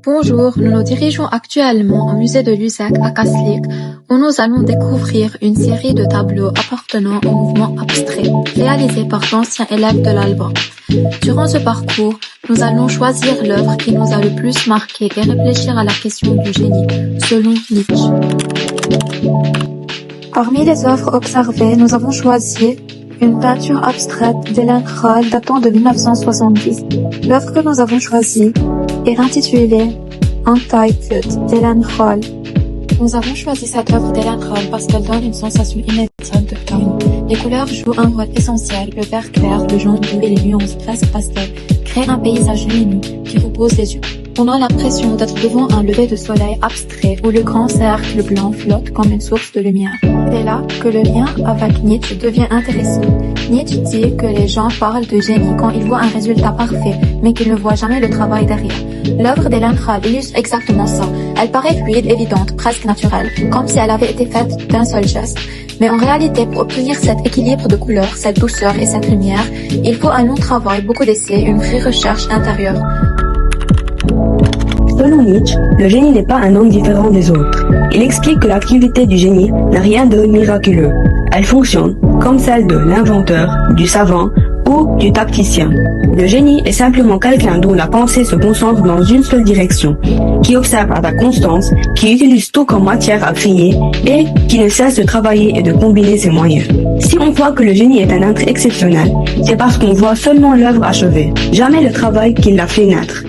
Bonjour, nous nous dirigeons actuellement au musée de Lusac à Kaslik, où nous allons découvrir une série de tableaux appartenant au mouvement abstrait, réalisés par d'anciens élèves de l'Alba. Durant ce parcours, nous allons choisir l'œuvre qui nous a le plus marqué et réfléchir à la question du génie, selon Nietzsche. Parmi les œuvres observées, nous avons choisi une peinture abstraite d'Hélène Kroll datant de 1970. L'œuvre que nous avons choisie est intitulée Anti-Cut d'Hélène Kroll. Nous avons choisi cette œuvre d'Hélène Kroll parce qu'elle donne une sensation immédiate de calme. Les couleurs jouent un rôle essentiel. Le vert clair, le jaune doux et les nuances presque pastel créent un paysage lumineux qui repose les yeux. On a l'impression d'être devant un lever de soleil abstrait où le grand cercle blanc flotte comme une source de lumière. C'est là que le lien avec Nietzsche devient intéressant. Nietzsche dit que les gens parlent de génie quand ils voient un résultat parfait, mais qu'ils ne voient jamais le travail derrière. L'œuvre d'Hélène Kroll illustre exactement ça. Elle paraît fluide, évidente, presque naturelle, comme si elle avait été faite d'un seul geste. Mais en réalité, pour obtenir cet équilibre de couleurs, cette douceur et cette lumière, il faut un long travail, beaucoup d'essais, une vraie recherche intérieure. Selon Nietzsche, le génie n'est pas un homme différent des autres. Il explique que l'activité du génie n'a rien de miraculeux. Elle fonctionne comme celle de l'inventeur, du savant ou du tacticien. Le génie est simplement quelqu'un dont la pensée se concentre dans une seule direction, qui observe à la constance, qui utilise tout comme matière à créer et qui ne cesse de travailler et de combiner ses moyens. Si on voit que le génie est un être exceptionnel, c'est parce qu'on voit seulement l'œuvre achevée, jamais le travail qui l'a fait naître.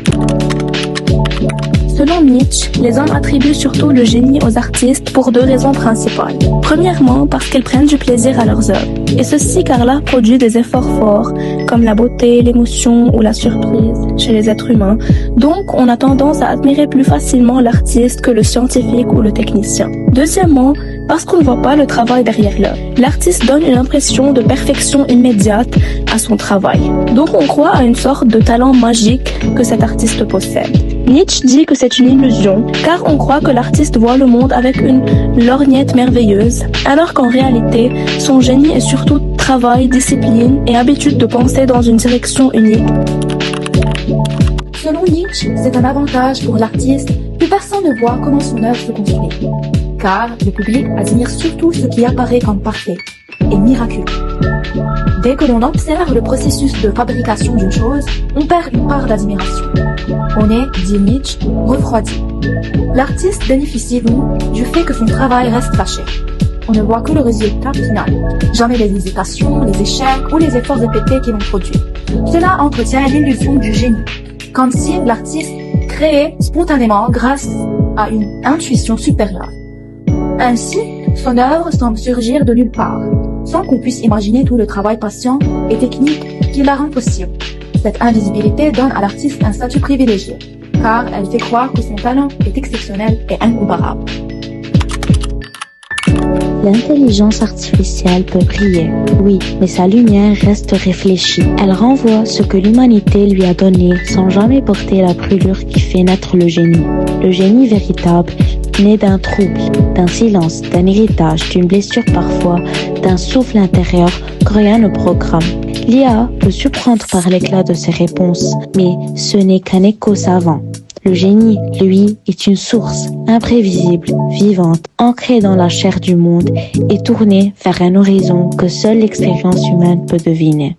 Selon Nietzsche, les hommes attribuent surtout le génie aux artistes pour deux raisons principales. Premièrement, parce qu'ils prennent du plaisir à leurs œuvres. Et ceci car l'art produit des efforts forts, comme la beauté, l'émotion ou la surprise chez les êtres humains. Donc, on a tendance à admirer plus facilement l'artiste que le scientifique ou le technicien. Deuxièmement, parce qu'on ne voit pas le travail derrière l'œuvre. L'artiste donne une impression de perfection immédiate à son travail. Donc, on croit à une sorte de talent magique que cet artiste possède. Nietzsche dit que c'est une illusion, car on croit que l'artiste voit le monde avec une lorgnette merveilleuse, alors qu'en réalité, son génie est surtout travail, discipline et habitude de penser dans une direction unique. Selon Nietzsche, c'est un avantage pour l'artiste que personne ne voit comment son œuvre se construit, car le public admire surtout ce qui apparaît comme parfait et miraculeux. Dès que l'on observe le processus de fabrication d'une chose, on perd une part d'admiration. On est, dit Nietzsche, refroidi. L'artiste bénéficie donc du fait que son travail reste caché. On ne voit que le résultat final, jamais les hésitations, les échecs ou les efforts répétés qui l'ont produit. Cela entretient l'illusion du génie, comme si l'artiste créait spontanément grâce à une intuition supérieure. Ainsi, son œuvre semble surgir de nulle part, sans qu'on puisse imaginer tout le travail patient et technique qui la rend possible. Cette invisibilité donne à l'artiste un statut privilégié, car elle fait croire que son talent est exceptionnel et incomparable. L'intelligence artificielle peut briller, oui, mais sa lumière reste réfléchie. Elle renvoie ce que l'humanité lui a donné sans jamais porter la brûlure qui fait naître le génie. Le génie véritable naît d'un trouble, d'un silence, d'un héritage, d'une blessure parfois, d'un souffle intérieur que rien ne programme. L'IA peut surprendre par l'éclat de ses réponses, mais ce n'est qu'un écho savant. Le génie, lui, est une source imprévisible, vivante, ancrée dans la chair du monde et tournée vers un horizon que seule l'expérience humaine peut deviner.